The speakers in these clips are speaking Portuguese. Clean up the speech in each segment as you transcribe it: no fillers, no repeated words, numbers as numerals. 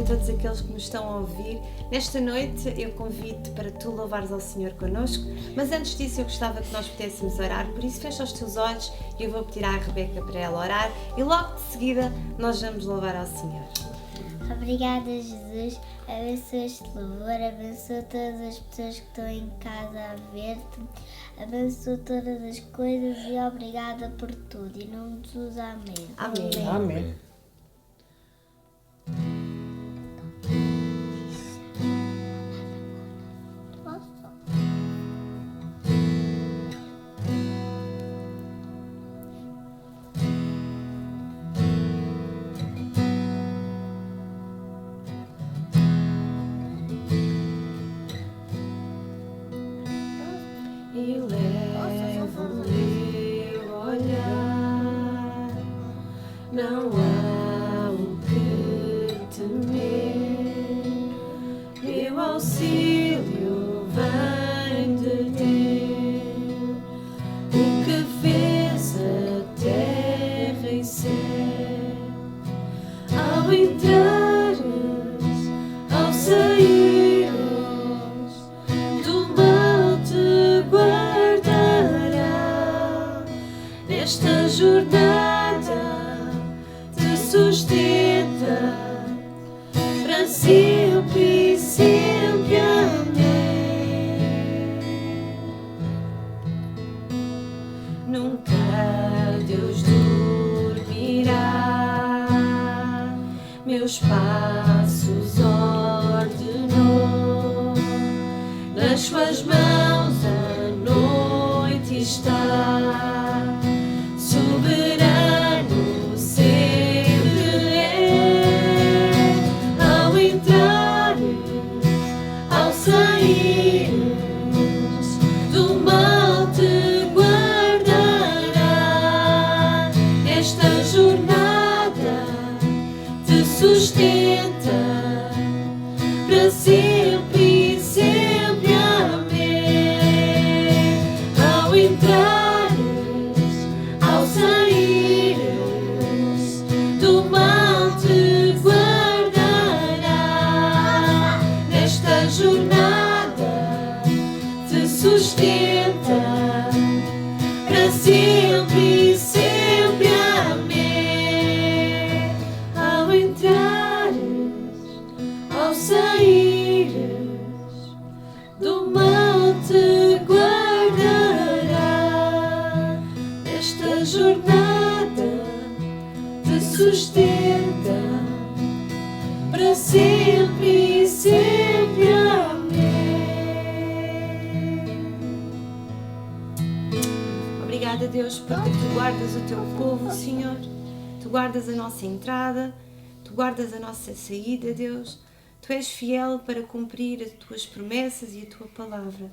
a todos aqueles que nos estão a ouvir. Nesta noite eu convido-te para tu louvares ao Senhor connosco, mas antes disso eu gostava que nós pudéssemos orar, por isso fecha os teus olhos e eu vou pedir à Rebeca para ela orar e logo de seguida nós vamos louvar ao Senhor. Obrigada, Jesus. Abençoa este louvor, abençoa todas as pessoas que estão em casa a ver-te, abençoa todas as coisas e obrigada por tudo. Em nome de Jesus, amém. Amém. Amém. E levo o meu olhar, não há o que temer, meu auxílio vem de Deus, o que fez a terra e céu, ao entrares, ao saíres, esta jornada te sustenta para sempre e sempre. Amém. Nunca Deus dormirá, meus passos ordenou, nas suas mãos a noite está. Soberano sempre é, ao entrares, ao saíres, do mal te guardará. Esta jornada te sustenta para sempre e sempre. Amém. Ao entrar, do mal te guardará. Nesta jornada te sustenta para sempre e sempre. Amém. Ao entrares, ao saíres, do mal te guardará. Nesta jornada te sustenta para sempre e sempre. Amém. Obrigada, Deus, porque tu guardas o teu povo, Senhor. Tu guardas a nossa entrada, tu guardas a nossa saída, Deus. Tu és fiel para cumprir as tuas promessas e a tua palavra.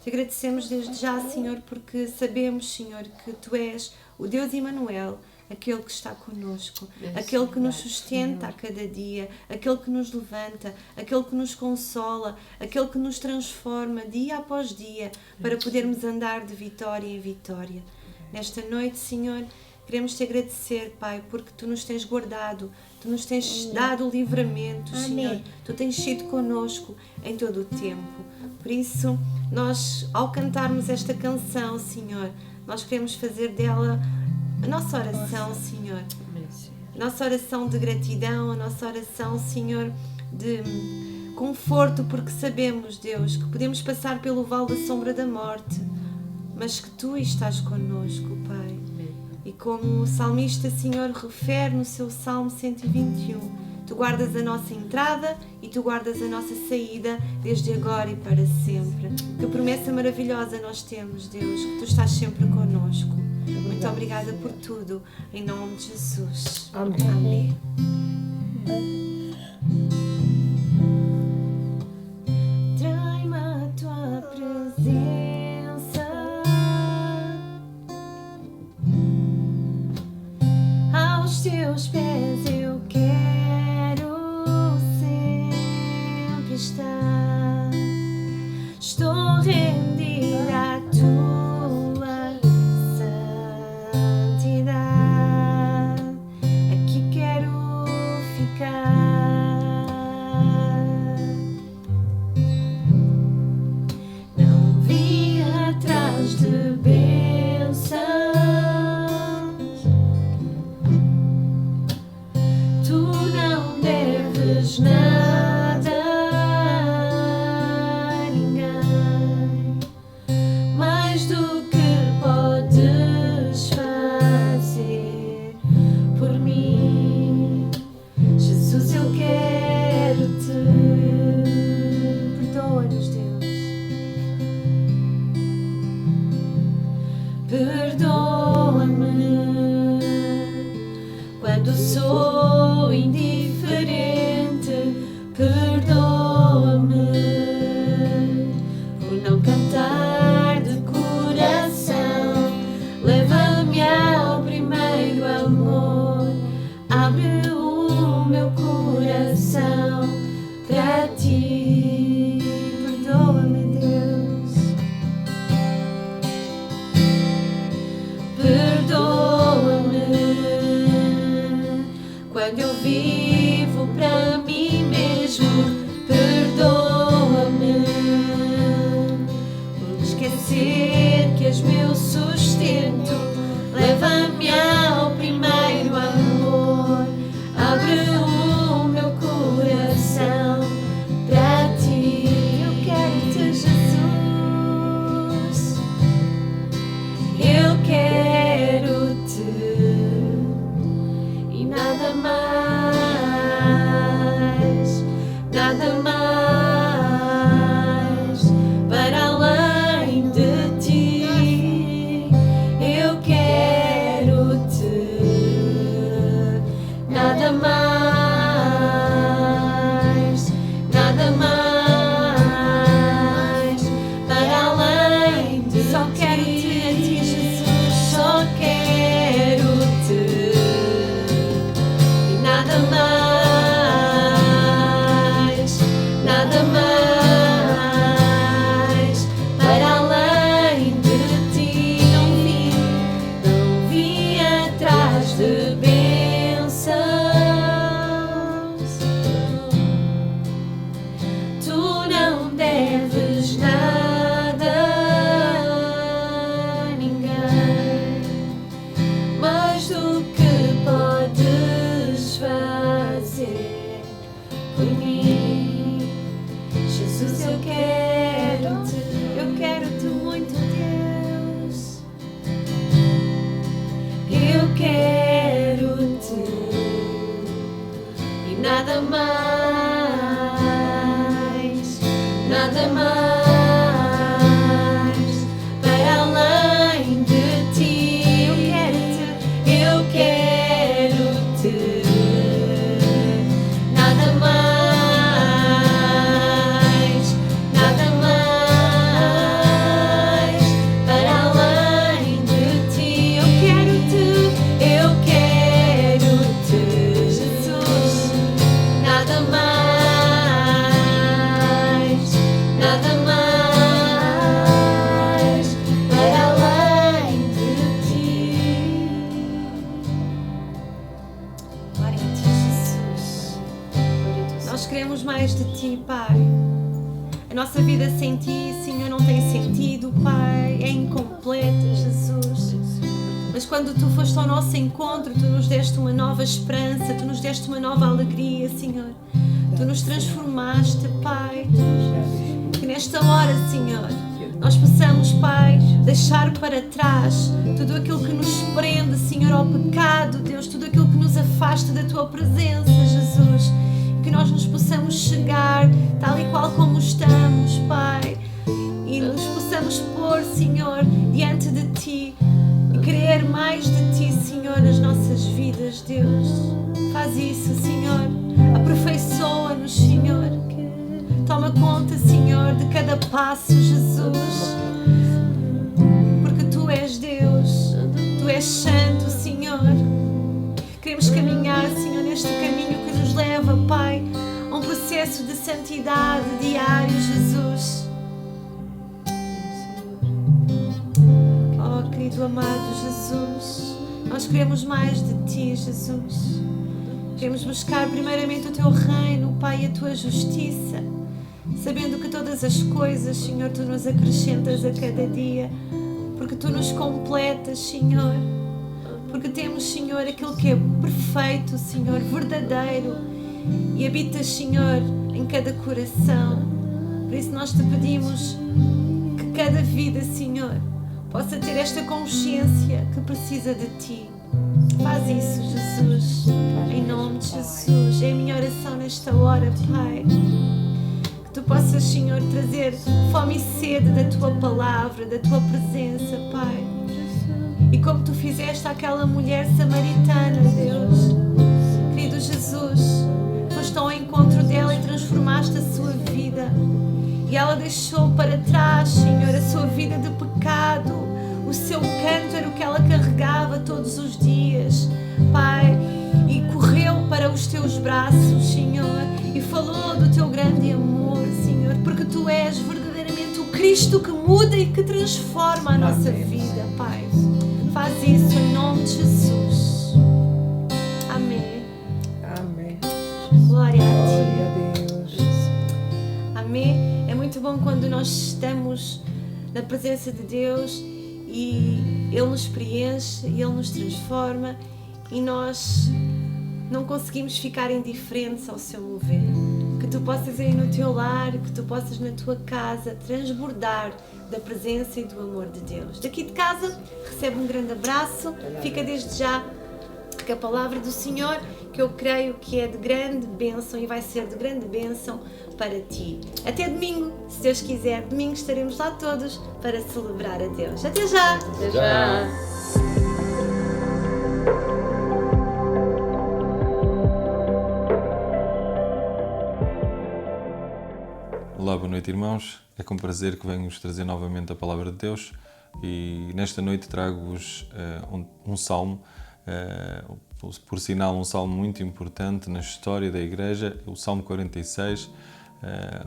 Te agradecemos desde já, Senhor, porque sabemos, Senhor, que tu és o Deus Emanuel, aquele que está conosco, aquele que nos sustenta a cada dia, aquele que nos levanta, aquele que nos consola, aquele que nos transforma dia após dia para podermos andar de vitória em vitória. Nesta noite, Senhor, queremos te agradecer, Pai, porque tu nos tens guardado, tu nos tens dado o livramento, Senhor, tu tens sido connosco em todo o tempo. Por isso, nós, ao cantarmos esta canção, Senhor, nós queremos fazer dela a nossa oração, Senhor, a nossa oração de gratidão, a nossa oração, Senhor, de conforto, porque sabemos, Deus, que podemos passar pelo vale da sombra da morte, mas que Tu estás connosco, Pai. E como o salmista, Senhor, refere no seu Salmo 121, Tu guardas a nossa entrada e Tu guardas a nossa saída desde agora e para sempre. Que promessa maravilhosa nós temos, Deus, que Tu estás sempre connosco. Muito obrigada por tudo, em nome de Jesus. Amém. Trai-me a tua presença, aos teus pés eu quero sempre estar. Estou rendida à tua santidade, aqui quero ficar. quando sou indiferente, perdoa-me por não cantar de coração. Leva-me ao primeiro amor, abre o meu coração para ti. Perdoa-me, Deus, perdoa-me quando eu vivo para mim mesmo. Perdoa-me por esquecer que és meu sustento. Leva-me ao primeiro amor, abre o meu coração para ti. Eu quero-te, Jesus, eu quero-te e nada mais, nada mais para além de ti. Eu quero-te, nada mais, nada mais para além de ti. Só quero-te a ti, Jesus, só quero-te e nada mais, nada mais para além de ti. Não vim atrás de bênçãos. Tu não deves nada a ninguém, mais do que podes fazer por mim. Jesus, eu quero-te muito, Deus. Eu quero-te e nada mais, nada mais para além de ti. Eu quero-te, nada mais, nada mais para além de ti. Eu quero-te, Jesus, nada mais, nada mais para além de ti. Glória a ti, Jesus. Nós queremos mais de ti, Pai. A nossa vida sem ti, Senhor, não tem sentido, Pai. É incompleta, Jesus. Mas quando tu foste ao nosso encontro, tu nos deste uma nova esperança, tu nos deste uma nova alegria, Senhor. Tu nos transformaste, Pai. Que nesta hora, Senhor, nós possamos, Pai, deixar para trás tudo aquilo que nos prende, Senhor, ao pecado, Deus, tudo aquilo que nos afasta da Tua presença, Jesus. Que nós nos possamos chegar tal e qual como estamos, Pai, e nos possamos pôr, Senhor, diante de Ti e querer mais de Ti, Senhor, nas nossas vidas, Deus. Faz isso, Senhor. Aperfeiçoa-nos, Senhor. Toma conta, Senhor, de cada passo, Jesus. Porque Tu és Deus, Tu és santo, Senhor. Queremos caminhar, Senhor, neste caminho que nos leva, Pai, a um processo de santidade diário, Jesus. Oh, querido amado Jesus, nós queremos mais de Ti, Jesus. Queremos buscar primeiramente o Teu reino, Pai, e a Tua justiça, sabendo que todas as coisas, Senhor, Tu nos acrescentas a cada dia, porque Tu nos completas, Senhor. Porque temos, Senhor, aquilo que é perfeito, Senhor, verdadeiro, e habitas, Senhor, em cada coração. Por isso nós Te pedimos que cada vida, Senhor, possa ter esta consciência que precisa de Ti. Faz isso, Jesus, em nome de Jesus. É a minha oração nesta hora, Pai. Que Tu possas, Senhor, trazer fome e sede da Tua palavra, da Tua presença, Pai. E como Tu fizeste àquela mulher samaritana, Deus, braços, Senhor, e falou do teu grande amor, Senhor, porque tu és verdadeiramente o Cristo que muda e que transforma a nossa vida, Pai. Faz isso em nome de Jesus. Amém. Amém. Glória a Ti. Glória a Deus. Amém. É muito bom quando nós estamos na presença de Deus e Ele nos preenche e Ele nos transforma e nós não conseguimos ficar indiferentes ao seu mover. Que tu possas ir no teu lar, que tu possas na tua casa transbordar da presença e do amor de Deus. Daqui de casa, recebe um grande abraço, fica desde já com a palavra do Senhor, que eu creio que é de grande bênção e vai ser de grande bênção para ti. Até domingo, se Deus quiser, domingo estaremos lá todos para celebrar a Deus. Até já! Até já! Olá, boa noite, irmãos. É com prazer que venho-vos trazer novamente a palavra de Deus e nesta noite trago-vos um salmo, por sinal um salmo muito importante na história da Igreja, o Salmo 46,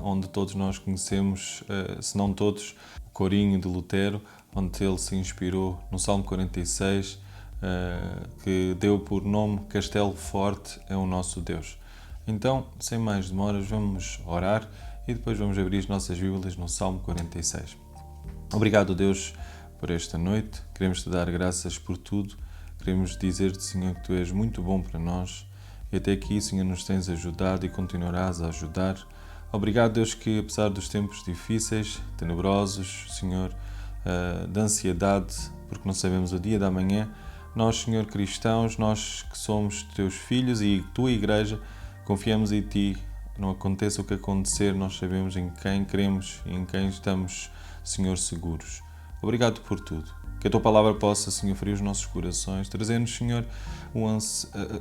onde todos nós conhecemos, se não todos, o corinho de Lutero, onde ele se inspirou no Salmo 46, que deu por nome Castelo Forte é o nosso Deus. Então, sem mais demoras, vamos orar e depois vamos abrir as nossas Bíblias no Salmo 46. Obrigado, Deus, por esta noite. Queremos te dar graças por tudo. Queremos dizer-te, Senhor, que tu és muito bom para nós e até aqui, Senhor, nos tens ajudado e continuarás a ajudar. Obrigado, Deus, que apesar dos tempos difíceis, tenebrosos, Senhor, da ansiedade, porque não sabemos o dia da manhã, nós, Senhor, cristãos, nós que somos teus filhos e tua Igreja, confiamos em ti. Não aconteça o que acontecer, nós sabemos em quem queremos e em quem estamos, Senhor, seguros. Obrigado por tudo. Que a Tua Palavra possa, Senhor, ferir os nossos corações, trazer-nos, Senhor,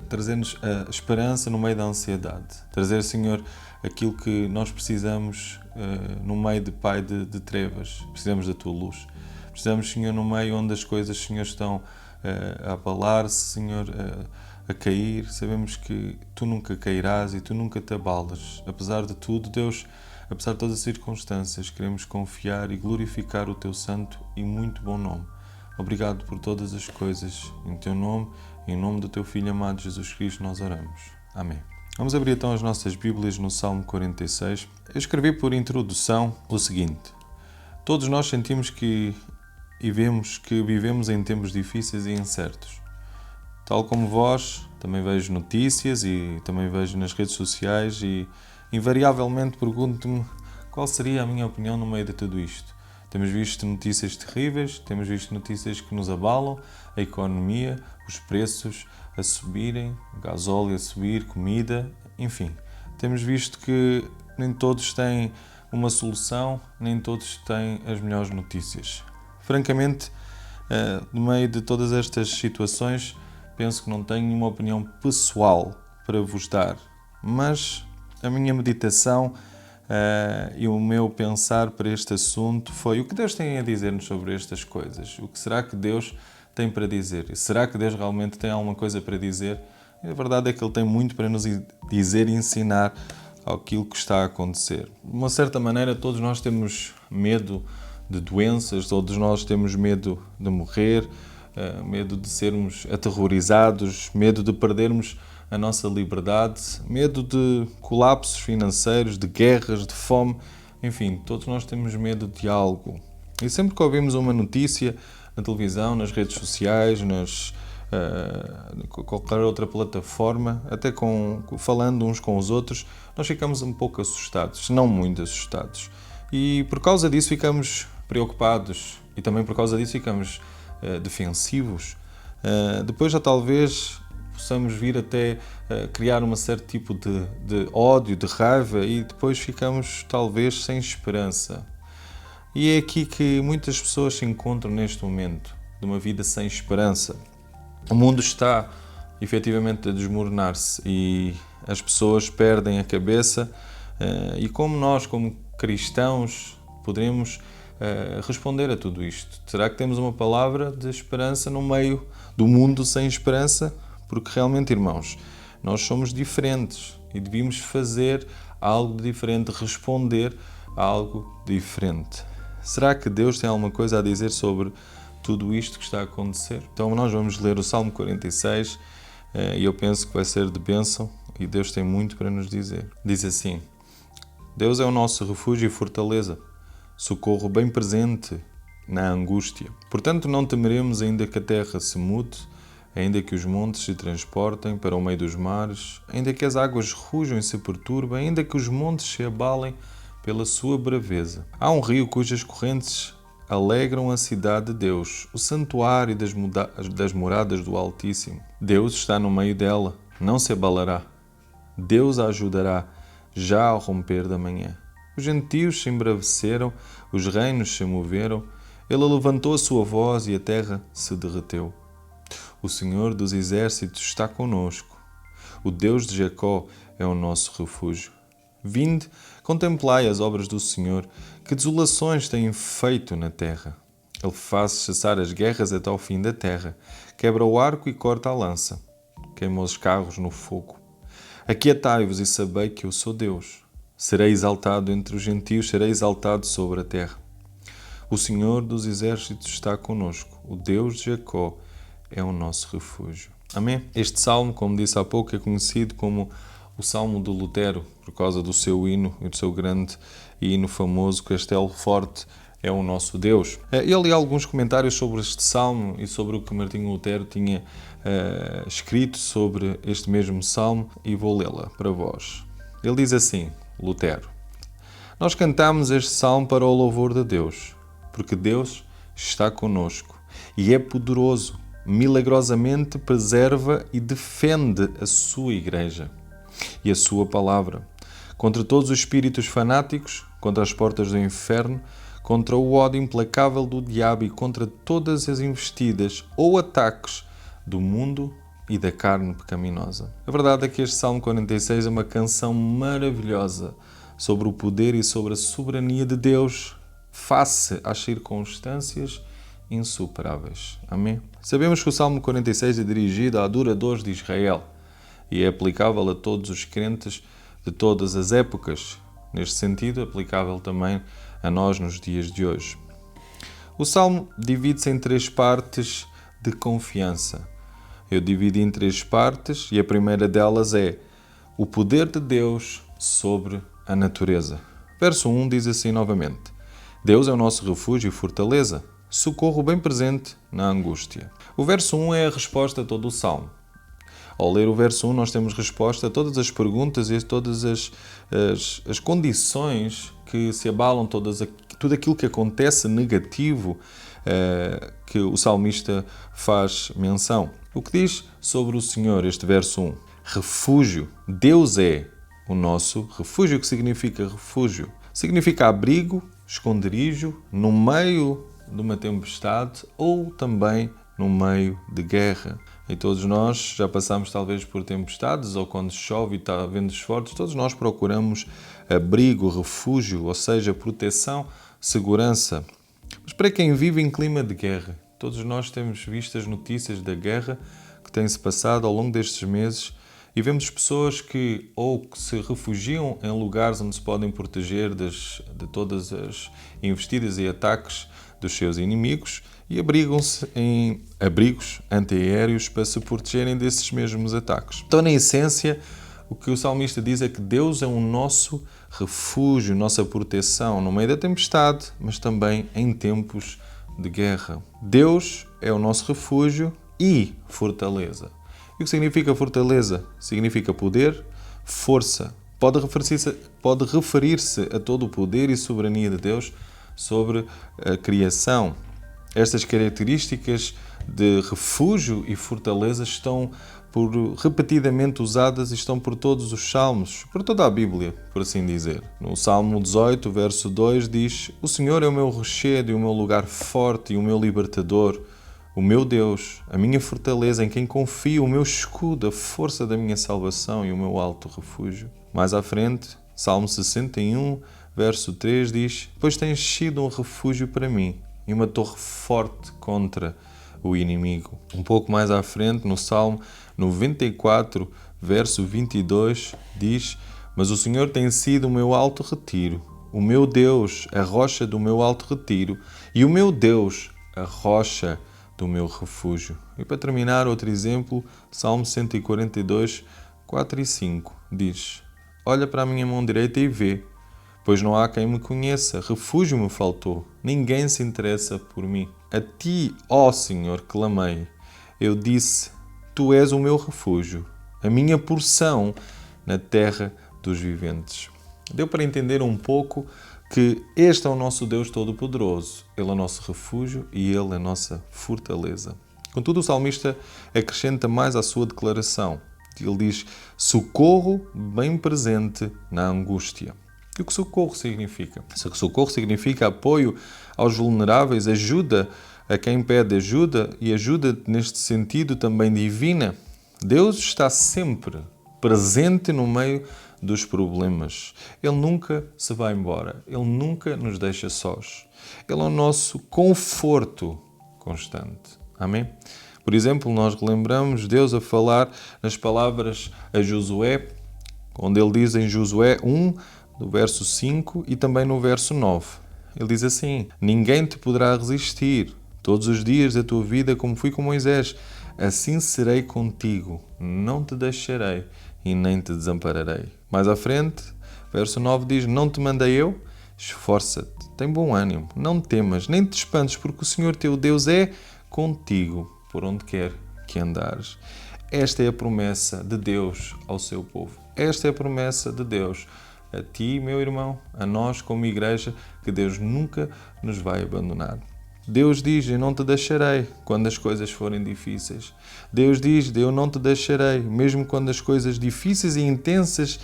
trazer-nos a esperança no meio da ansiedade. Trazer, Senhor, aquilo que nós precisamos no meio de, Pai, de trevas. Precisamos da Tua luz. Precisamos, Senhor, no meio onde as coisas, Senhor, estão a abalar-se, Senhor, a cair, sabemos que Tu nunca cairás e Tu nunca te abalas. Apesar de tudo, Deus, apesar de todas as circunstâncias, queremos confiar e glorificar o Teu santo e muito bom nome. Obrigado por todas as coisas. Em Teu nome e em nome do Teu Filho amado Jesus Cristo nós oramos. Amém. Vamos abrir então as nossas Bíblias no Salmo 46. Eu escrevi por introdução o seguinte: todos nós sentimos e vemos que vivemos em tempos difíceis e incertos. Tal como vós, também vejo notícias e também vejo nas redes sociais e invariavelmente pergunto-me qual seria a minha opinião no meio de tudo isto. Temos visto notícias terríveis, temos visto notícias que nos abalam, a economia, os preços a subirem, o gasóleo a subir, comida, enfim. Temos visto que nem todos têm uma solução, nem todos têm as melhores notícias. Francamente, no meio de todas estas situações, penso que não tenho uma opinião pessoal para vos dar, mas a minha meditação e o meu pensar para este assunto foi o que Deus tem a dizer-nos sobre estas coisas. O que será que Deus tem para dizer? E será que Deus realmente tem alguma coisa para dizer? E a verdade é que Ele tem muito para nos dizer e ensinar aquilo que está a acontecer. De uma certa maneira, todos nós temos medo de doenças, todos nós temos medo de morrer, medo de sermos aterrorizados, medo de perdermos a nossa liberdade, medo de colapsos financeiros, de guerras, de fome, enfim, todos nós temos medo de algo. E sempre que ouvimos uma notícia na televisão, nas redes sociais, qualquer outra plataforma, até falando uns com os outros, nós ficamos um pouco assustados, não muito assustados. E por causa disso ficamos preocupados e também por causa disso ficamos defensivos. Depois já talvez possamos vir até criar um certo tipo de ódio, de raiva e depois ficamos talvez sem esperança. E é aqui que muitas pessoas se encontram neste momento, de uma vida sem esperança. O mundo está efetivamente a desmoronar-se e as pessoas perdem a cabeça e como nós, como cristãos, poderemos responder a tudo isto? Será que temos uma palavra de esperança no meio do mundo sem esperança? Porque realmente, irmãos, nós somos diferentes e devíamos fazer algo diferente, responder a algo diferente. Será que Deus tem alguma coisa a dizer sobre tudo isto que está a acontecer? Então nós vamos ler o Salmo 46 e eu penso que vai ser de bênção e Deus tem muito para nos dizer. Diz assim: Deus é o nosso refúgio e fortaleza, socorro bem presente na angústia. Portanto, não temeremos, ainda que a terra se mude, ainda que os montes se transportem para o meio dos mares, ainda que as águas rujam e se perturbem, ainda que os montes se abalem pela sua braveza. Há um rio cujas correntes alegram a cidade de Deus, o santuário das moradas do Altíssimo. Deus está no meio dela, não se abalará. Deus a ajudará já ao romper da manhã. Os gentios se embraveceram, os reinos se moveram, ele levantou a sua voz e a terra se derreteu. O Senhor dos exércitos está conosco. O Deus de Jacó é o nosso refúgio. Vinde, contemplai as obras do Senhor, que desolações tem feito na terra. Ele faz cessar as guerras até ao fim da terra, quebra o arco e corta a lança, queima os carros no fogo. Aquietai-vos e sabei que eu sou Deus. Serei exaltado entre os gentios, serei exaltado sobre a terra. O Senhor dos exércitos está conosco. O Deus de Jacó é o nosso refúgio. Amém? Este salmo, como disse há pouco, é conhecido como o Salmo de Lutero, por causa do seu hino e do seu grande hino famoso, Castelo Forte é o nosso Deus. Eu li alguns comentários sobre este salmo e sobre o que Martinho Lutero tinha escrito sobre este mesmo salmo e vou lê-la para vós. Ele diz assim, Lutero: Nós cantamos este salmo para o louvor de Deus, porque Deus está conosco e é poderoso, milagrosamente preserva e defende a sua igreja e a sua palavra contra todos os espíritos fanáticos, contra as portas do inferno, contra o ódio implacável do diabo e contra todas as investidas ou ataques do mundo e da carne pecaminosa. A verdade é que este Salmo 46 é uma canção maravilhosa sobre o poder e sobre a soberania de Deus face às circunstâncias insuperáveis. Amém? Sabemos que o Salmo 46 é dirigido a adoradores de Israel e é aplicável a todos os crentes de todas as épocas. Neste sentido, é aplicável também a nós nos dias de hoje. O Salmo divide-se em 3 partes de confiança. Eu dividi em 3 partes e a primeira delas é o poder de Deus sobre a natureza. Verso 1 diz assim novamente: Deus é o nosso refúgio e fortaleza, socorro bem presente na angústia. O verso 1 é a resposta a todo o Salmo. Ao ler o verso 1, nós temos resposta a todas as perguntas e a todas as condições que se abalam, tudo aquilo que acontece negativo que o salmista faz menção. O que diz sobre o Senhor este verso 1? Refúgio. Deus é o nosso refúgio. O que significa refúgio? Significa abrigo, esconderijo, no meio de uma tempestade ou também no meio de guerra. E todos nós já passamos talvez por tempestades ou quando chove e está ventos fortes, todos nós procuramos abrigo, refúgio, ou seja, proteção, segurança. Mas para quem vive em clima de guerra, todos nós temos visto as notícias da guerra que tem-se passado ao longo destes meses e vemos pessoas que se refugiam em lugares onde se podem proteger de todas as investidas e ataques dos seus inimigos e abrigam-se em abrigos antiaéreos para se protegerem desses mesmos ataques. Então, na essência, o que o salmista diz é que Deus é o nosso refúgio, nossa proteção no meio da tempestade, mas também em tempos de guerra. Deus é o nosso refúgio e fortaleza. E o que significa fortaleza? Significa poder, força. Pode referir-se a todo o poder e soberania de Deus sobre a criação. Estas características de refúgio e fortaleza estão repetidamente usadas e estão por todos os salmos, por toda a Bíblia, por assim dizer. No Salmo 18, verso 2 diz: O Senhor é o meu rochedo e o meu lugar forte e o meu libertador, o meu Deus, a minha fortaleza em quem confio, o meu escudo, a força da minha salvação e o meu alto refúgio. Mais à frente, Salmo 61, verso 3 diz: Pois tens sido um refúgio para mim e uma torre forte contra o inimigo. Um pouco mais à frente, no Salmo 94, verso 22, diz: Mas o Senhor tem sido o meu alto retiro, o meu Deus, a rocha do meu alto retiro, e o meu Deus, a rocha do meu refúgio. E para terminar, outro exemplo, Salmo 142, 4 e 5, diz: Olha para a minha mão direita e vê, pois não há quem me conheça, refúgio me faltou, ninguém se interessa por mim. A ti, ó Senhor, clamei. Eu disse: Tu és o meu refúgio, a minha porção na terra dos viventes. Deu para entender um pouco que este é o nosso Deus Todo-Poderoso. Ele é o nosso refúgio e Ele é a nossa fortaleza. Contudo, o salmista acrescenta mais à sua declaração. Ele diz: socorro bem presente na angústia. E o que socorro significa? Socorro significa apoio aos vulneráveis, ajuda a quem pede ajuda e ajuda neste sentido também divina. Deus está sempre presente no meio dos problemas. Ele nunca se vai embora. Ele nunca nos deixa sós. Ele é o nosso conforto constante. Amém? Por exemplo, nós relembramos Deus a falar nas palavras a Josué, onde ele diz em Josué 1, no verso 5 e também no verso 9. Ele diz assim: Ninguém te poderá resistir todos os dias da tua vida, como fui com Moisés. Assim serei contigo, não te deixarei e nem te desampararei. Mais à frente, verso 9 diz: Não te mandei eu? Esforça-te, tem bom ânimo, não temas, nem te espantes, porque o Senhor teu Deus é contigo, por onde quer que andares. Esta é a promessa de Deus ao seu povo. Esta é a promessa de Deus a ti, meu irmão, a nós como igreja, que Deus nunca nos vai abandonar. Deus diz: Eu não te deixarei quando as coisas forem difíceis. Deus diz: Eu não te deixarei, mesmo quando as coisas difíceis e intensas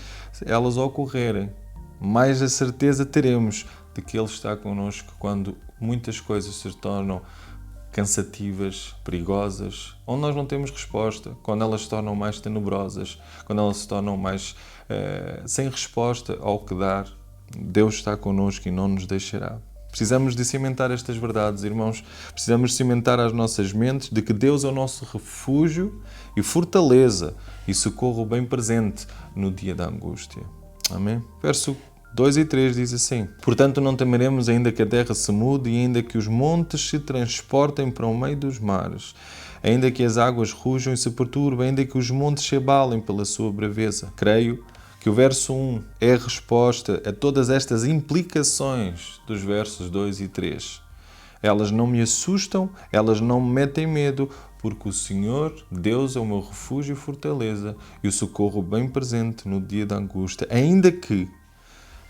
elas ocorrerem. Mais a certeza teremos de que Ele está connosco quando muitas coisas se tornam cansativas, perigosas, onde nós não temos resposta, quando elas se tornam mais tenebrosas, quando elas se tornam mais sem resposta ao que dar. Deus está connosco e não nos deixará. Precisamos de cimentar estas verdades, irmãos. Precisamos cimentar as nossas mentes de que Deus é o nosso refúgio e fortaleza e socorro bem presente no dia da angústia. Amém? Verso 2 e 3 diz assim: Portanto não temeremos, ainda que a terra se mude e ainda que os montes se transportem para o meio dos mares, ainda que as águas rujam e se perturbem, ainda que os montes se abalem pela sua braveza. Creio que o verso 1 é a resposta a todas estas implicações dos versos 2 e 3. Elas não me assustam, elas não me metem medo, porque o Senhor, Deus, é o meu refúgio e fortaleza e o socorro bem presente no dia da angústia. Ainda que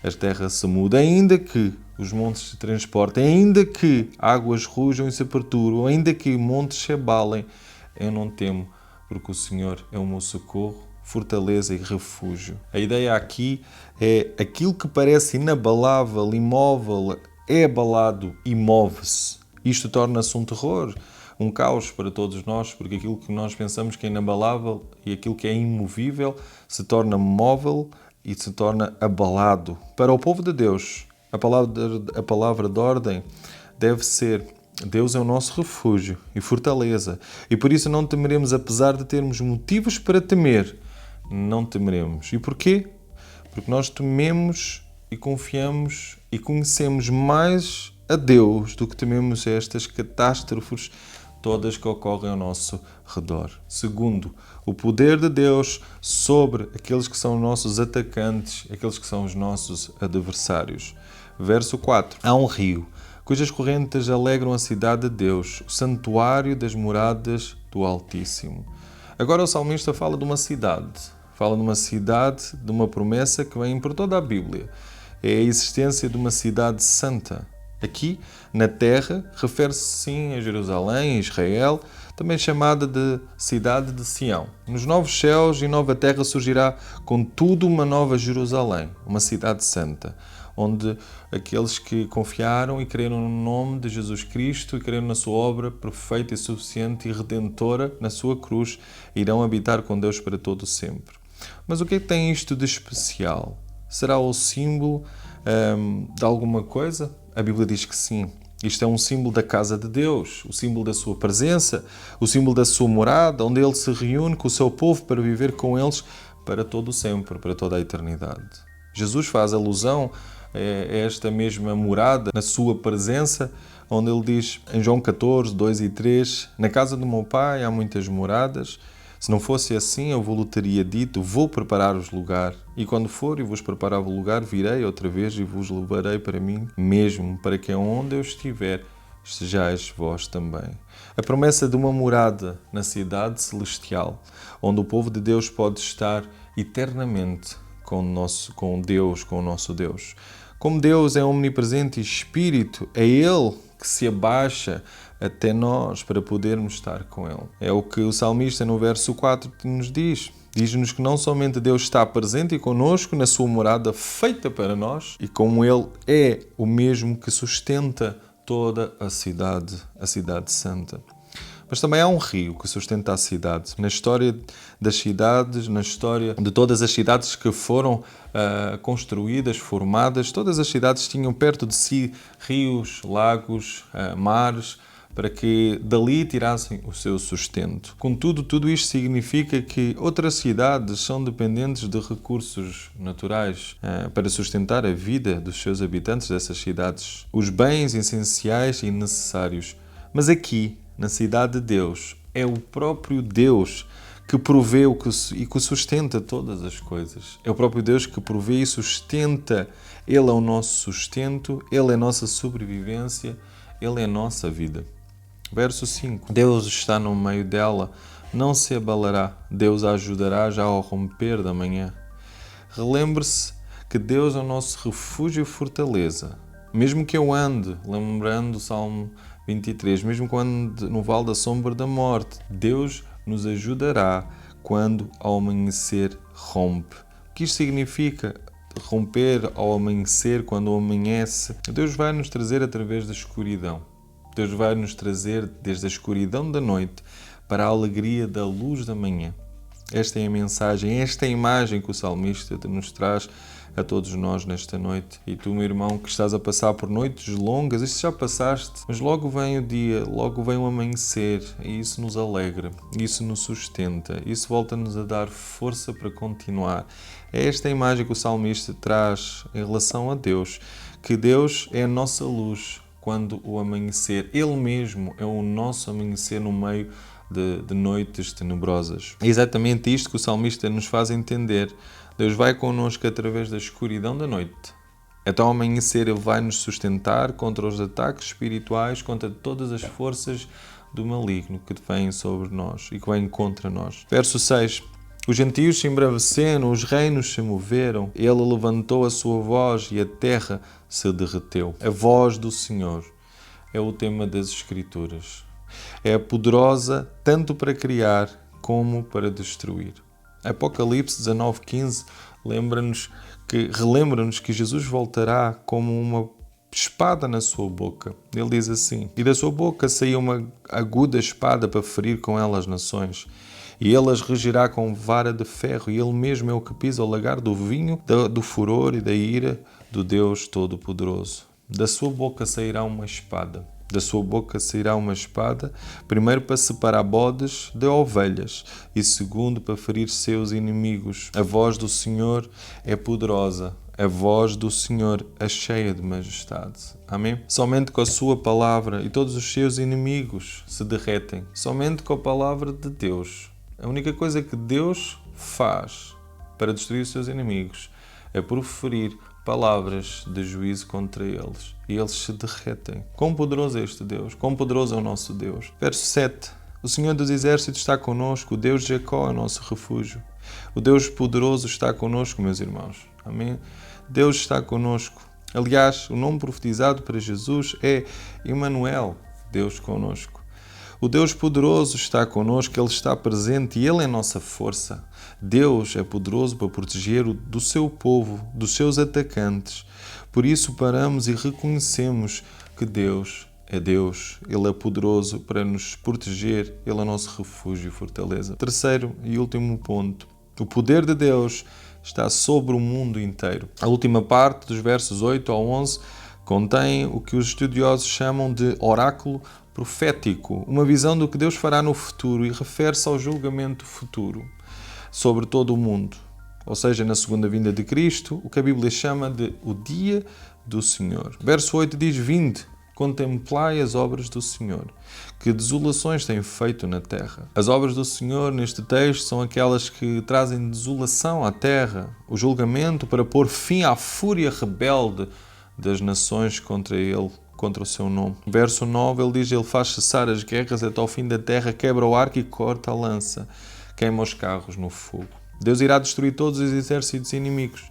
a terra se mude, ainda que os montes se transportem, ainda que águas rujam e se perturbam, ainda que montes se abalem, eu não temo, porque o Senhor é o meu socorro, fortaleza e refúgio. A ideia aqui é aquilo que parece inabalável, imóvel, é abalado e move-se. Isto torna-se um terror, um caos para todos nós, porque aquilo que nós pensamos que é inabalável e aquilo que é imovível se torna móvel e se torna abalado. Para o povo de Deus, a palavra de ordem deve ser: Deus é o nosso refúgio e fortaleza, e por isso não temeremos, apesar de termos motivos para temer. Não temeremos. E porquê? Porque nós tememos e confiamos e conhecemos mais a Deus do que tememos estas catástrofes todas que ocorrem ao nosso redor. Segundo, o poder de Deus sobre aqueles que são nossos atacantes, aqueles que são os nossos adversários. Verso 4. Há um rio, cujas correntes alegram a cidade de Deus, o santuário das moradas do Altíssimo. Agora o salmista fala de uma cidade. Fala de uma cidade, de uma promessa que vem por toda a Bíblia. É a existência de uma cidade santa. Aqui, na terra, refere-se sim a Jerusalém, a Israel, também chamada de cidade de Sião. Nos novos céus e nova terra surgirá, contudo, uma nova Jerusalém, uma cidade santa, onde aqueles que confiaram e creram no nome de Jesus Cristo e creram na sua obra perfeita e suficiente e redentora na sua cruz, irão habitar com Deus para todo sempre. Mas o que é que tem isto de especial? Será o símbolo de alguma coisa? A Bíblia diz que sim. Isto é um símbolo da casa de Deus, o símbolo da sua presença, o símbolo da sua morada, onde Ele se reúne com o seu povo para viver com eles para todo o sempre, para toda a eternidade. Jesus faz alusão a esta mesma morada, na sua presença, onde Ele diz em João 14, 2 e 3, na casa do meu Pai há muitas moradas. Se não fosse assim, eu vos teria dito, vou preparar-vos lugar. E quando for e vos preparar o lugar, virei outra vez e vos levarei para mim mesmo, para que onde eu estiver, estejais vós também. A promessa de uma morada na cidade celestial, onde o povo de Deus pode estar eternamente com o nosso Deus. Como Deus é omnipresente e Espírito, é Ele que se abaixa até nós para podermos estar com Ele. É o que o salmista no verso 4 nos diz. Diz-nos que não somente Deus está presente e conosco na sua morada feita para nós, e como Ele é o mesmo que sustenta toda a cidade santa. Mas também há um rio que sustenta a cidade. Na história das cidades, na história de todas as cidades que foram construídas, formadas, todas as cidades tinham perto de si rios, lagos, mares, para que dali tirassem o seu sustento. Contudo, tudo isto significa que outras cidades são dependentes de recursos naturais para sustentar a vida dos seus habitantes dessas cidades, os bens essenciais e necessários. Mas aqui, na cidade de Deus, é o próprio Deus que provê e que sustenta todas as coisas. É o próprio Deus que provê e sustenta. Ele é o nosso sustento, Ele é a nossa sobrevivência, Ele é a nossa vida. Verso 5. Deus está no meio dela, não se abalará. Deus a ajudará já ao romper da manhã. Relembre-se que Deus é o nosso refúgio e fortaleza. Mesmo que eu ande, lembrando o Salmo 23, mesmo quando no vale da sombra da morte, Deus nos ajudará quando ao amanhecer rompe. O que isto significa? Romper ao amanhecer, quando amanhece. Deus vai nos trazer através da escuridão. Deus vai nos trazer desde a escuridão da noite para a alegria da luz da manhã. Esta é a mensagem, esta é a imagem que o salmista nos traz a todos nós nesta noite. E tu, meu irmão, que estás a passar por noites longas, isto já passaste, mas logo vem o dia, logo vem o amanhecer, e isso nos alegra, isso nos sustenta, isso volta-nos a dar força para continuar. É esta a imagem que o salmista traz em relação a Deus, que Deus é a nossa luz quando o amanhecer, Ele mesmo é o nosso amanhecer no meio de noites tenebrosas. É exatamente isto que o salmista nos faz entender. Deus vai connosco através da escuridão da noite. Até ao amanhecer Ele vai nos sustentar contra os ataques espirituais, contra todas as forças do maligno que vêm sobre nós e que vêm contra nós. Verso 6. Os gentios se embraveceram, os reinos se moveram, Ele levantou a sua voz e a terra se derreteu. A voz do Senhor é o tema das Escrituras. É poderosa tanto para criar como para destruir. Apocalipse 19:15 relembra-nos que Jesus voltará como uma espada na sua boca. Ele diz assim: e da sua boca saiu uma aguda espada para ferir com ela as nações. E ele as regirá com vara de ferro, e ele mesmo é o que pisa o lagar do vinho, do furor e da ira do Deus Todo-Poderoso. Da sua boca sairá uma espada. Da sua boca sairá uma espada, primeiro para separar bodes de ovelhas, e segundo para ferir seus inimigos. A voz do Senhor é poderosa, a voz do Senhor é cheia de majestade. Amém? Somente com a sua palavra e todos os seus inimigos se derretem. Somente com a palavra de Deus. A única coisa que Deus faz para destruir os seus inimigos é proferir palavras de juízo contra eles. E eles se derretem. Quão poderoso é este Deus? Quão poderoso é o nosso Deus? Verso 7. O Senhor dos Exércitos está conosco. O Deus de Jacó é o nosso refúgio. O Deus poderoso está conosco, meus irmãos. Amém? Deus está conosco. Aliás, o nome profetizado para Jesus é Emanuel, Deus conosco. O Deus poderoso está conosco, Ele está presente e Ele é a nossa força. Deus é poderoso para proteger do seu povo, dos seus atacantes. Por isso paramos e reconhecemos que Deus é Deus. Ele é poderoso para nos proteger. Ele é o nosso refúgio e fortaleza. Terceiro e último ponto. O poder de Deus está sobre o mundo inteiro. A última parte dos versos 8 ao 11 Contém o que os estudiosos chamam de oráculo profético, uma visão do que Deus fará no futuro e refere-se ao julgamento futuro sobre todo o mundo. Ou seja, na segunda vinda de Cristo, o que a Bíblia chama de o dia do Senhor. Verso 8 diz: Vinde, contemplai as obras do Senhor, que desolações tem feito na terra. As obras do Senhor, neste texto, são aquelas que trazem desolação à terra, o julgamento para pôr fim à fúria rebelde das nações contra ele, contra o seu nome. Verso 9, ele diz: Ele faz cessar as guerras até ao fim da terra, quebra o arco e corta a lança, queima os carros no fogo. Deus irá destruir todos os exércitos inimigos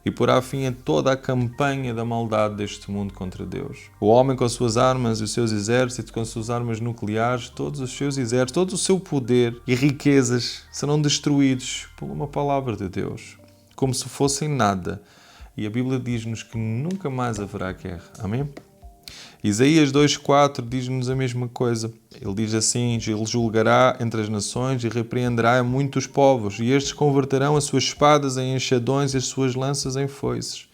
e porá fim a toda a campanha da maldade deste mundo contra Deus. O homem com as suas armas e os seus exércitos, com as suas armas nucleares, todos os seus exércitos, todo o seu poder e riquezas serão destruídos por uma palavra de Deus, como se fossem nada. E a Bíblia diz-nos que nunca mais haverá guerra. Amém? Isaías 2,4 diz-nos a mesma coisa. Ele diz assim: Ele julgará entre as nações e repreenderá a muitos povos, e estes converterão as suas espadas em enxadões e as suas lanças em foices.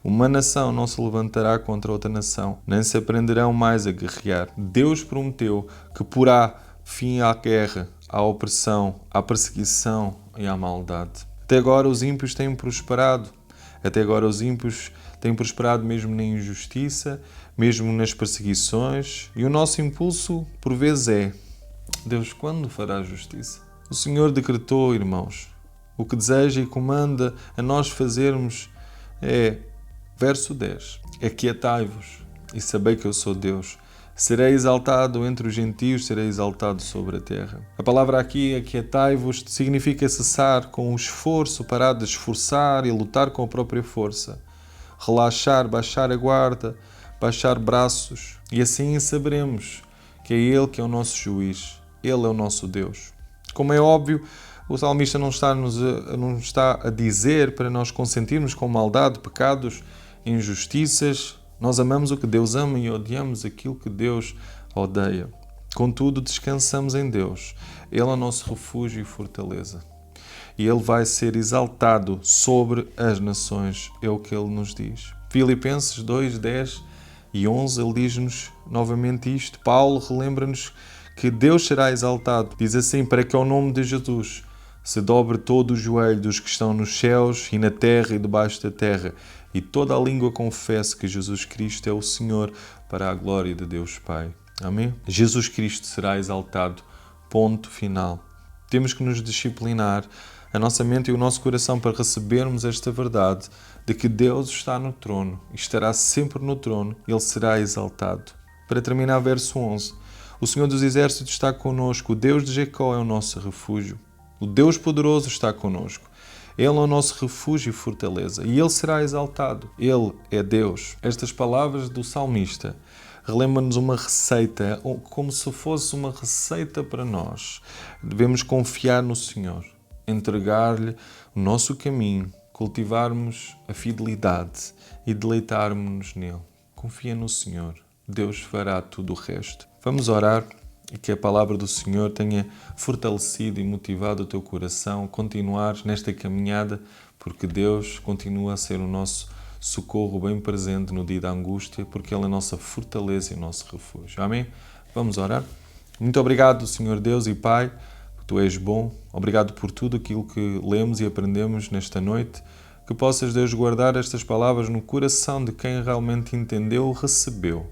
Uma nação não se levantará contra outra nação, nem se aprenderão mais a guerrear. Deus prometeu que porá fim à guerra, à opressão, à perseguição e à maldade. Até agora os ímpios têm prosperado. Até agora os ímpios têm prosperado mesmo na injustiça, mesmo nas perseguições. E o nosso impulso, por vezes, é: Deus, quando fará justiça? O Senhor decretou, irmãos. O que deseja e comanda a nós fazermos é, verso 10, aquietai-vos e sabei que eu sou Deus. Serei exaltado entre os gentios, serei exaltado sobre a terra. A palavra aqui, aquietai-vos, significa cessar com o esforço, parar de esforçar e lutar com a própria força. Relaxar, baixar a guarda, baixar braços. E assim saberemos que é Ele que é o nosso juiz. Ele é o nosso Deus. Como é óbvio, o salmista não está a dizer para nós consentirmos com maldade, pecados, injustiças. Nós amamos o que Deus ama e odiamos aquilo que Deus odeia. Contudo, descansamos em Deus. Ele é o nosso refúgio e fortaleza. E Ele vai ser exaltado sobre as nações. É o que Ele nos diz. Filipenses 2, 10 e 11, Ele diz-nos novamente isto. Paulo relembra-nos que Deus será exaltado. Diz assim: para que ao nome de Jesus se dobre todo o joelho dos que estão nos céus e na terra e debaixo da terra, e toda a língua confesse que Jesus Cristo é o Senhor, para a glória de Deus Pai. Amém? Jesus Cristo será exaltado. Ponto final. Temos que nos disciplinar a nossa mente e o nosso coração para recebermos esta verdade de que Deus está no trono e estará sempre no trono. Ele será exaltado. Para terminar, verso 11. O Senhor dos Exércitos está conosco. O Deus de Jacó é o nosso refúgio. O Deus poderoso está conosco. Ele é o nosso refúgio e fortaleza. E Ele será exaltado. Ele é Deus. Estas palavras do salmista relembram-nos uma receita, como se fosse uma receita para nós. Devemos confiar no Senhor, entregar-lhe o nosso caminho, cultivarmos a fidelidade e deleitarmos-nos nele. Confia no Senhor. Deus fará tudo o resto. Vamos orar. E que a palavra do Senhor tenha fortalecido e motivado o teu coração a continuar nesta caminhada, porque Deus continua a ser o nosso socorro bem presente no dia da angústia, porque Ele é a nossa fortaleza e o nosso refúgio. Amém? Vamos orar? Muito obrigado, Senhor Deus e Pai, porque Tu és bom. Obrigado por tudo aquilo que lemos e aprendemos nesta noite. Que possas, Deus, guardar estas palavras no coração de quem realmente entendeu, recebeu.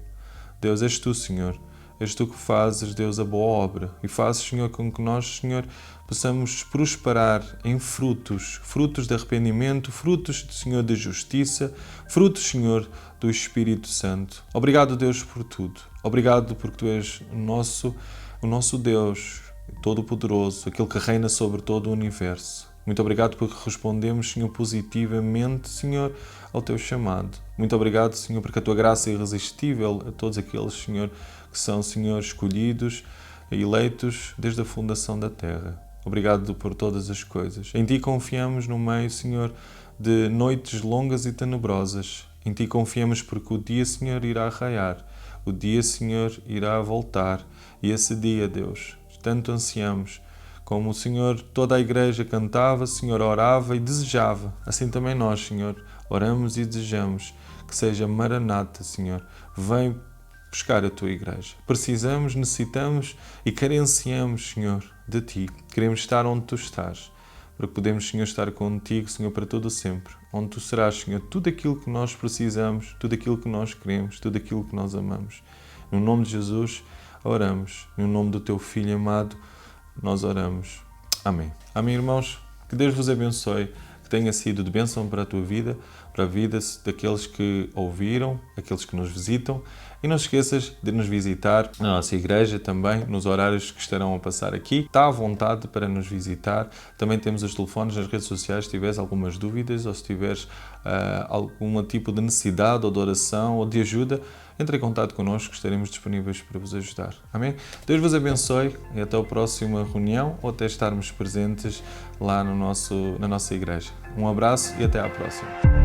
Deus, és Tu, Senhor. És Tu que fazes, Deus, a boa obra e fazes, Senhor, com que nós, Senhor, possamos prosperar em frutos de arrependimento, frutos, Senhor, de justiça, frutos, Senhor, do Espírito Santo. Obrigado, Deus, por tudo. Obrigado porque Tu és o nosso Deus Todo-Poderoso, aquele que reina sobre todo o universo. Muito obrigado porque respondemos, Senhor, positivamente, Senhor, ao Teu chamado. Muito obrigado, Senhor, porque a Tua graça é irresistível a todos aqueles, Senhor, que são, Senhor, escolhidos e eleitos desde a fundação da terra. Obrigado por todas as coisas. Em Ti confiamos no meio, Senhor, de noites longas e tenebrosas. Em Ti confiamos porque o dia, Senhor, irá raiar. O dia, Senhor, irá voltar. E esse dia, Deus, tanto ansiamos. Como o Senhor, toda a igreja cantava, o Senhor orava e desejava. Assim também nós, Senhor, oramos e desejamos que seja Maranata, Senhor. Vem buscar a tua igreja. Precisamos, necessitamos e carenciamos, Senhor, de ti. Queremos estar onde tu estás, para que podemos, Senhor, estar contigo, Senhor, para todo o sempre. Onde tu serás, Senhor, tudo aquilo que nós precisamos, tudo aquilo que nós queremos, tudo aquilo que nós amamos. No nome de Jesus, oramos. No nome do teu Filho amado, nós oramos. Amém. Amém, irmãos. Que Deus vos abençoe, que tenha sido de bênção para a tua vida, para a vida daqueles que ouviram, aqueles que nos visitam. E não te esqueças de nos visitar na nossa igreja também, nos horários que estarão a passar aqui. Está à vontade para nos visitar. Também temos os telefones nas redes sociais, se tiveres algumas dúvidas ou se tiveres algum tipo de necessidade ou de oração ou de ajuda, entre em contato connosco, estaremos disponíveis para vos ajudar. Amém? Deus vos abençoe e até a próxima reunião ou até estarmos presentes lá na nossa igreja. Um abraço e até à próxima.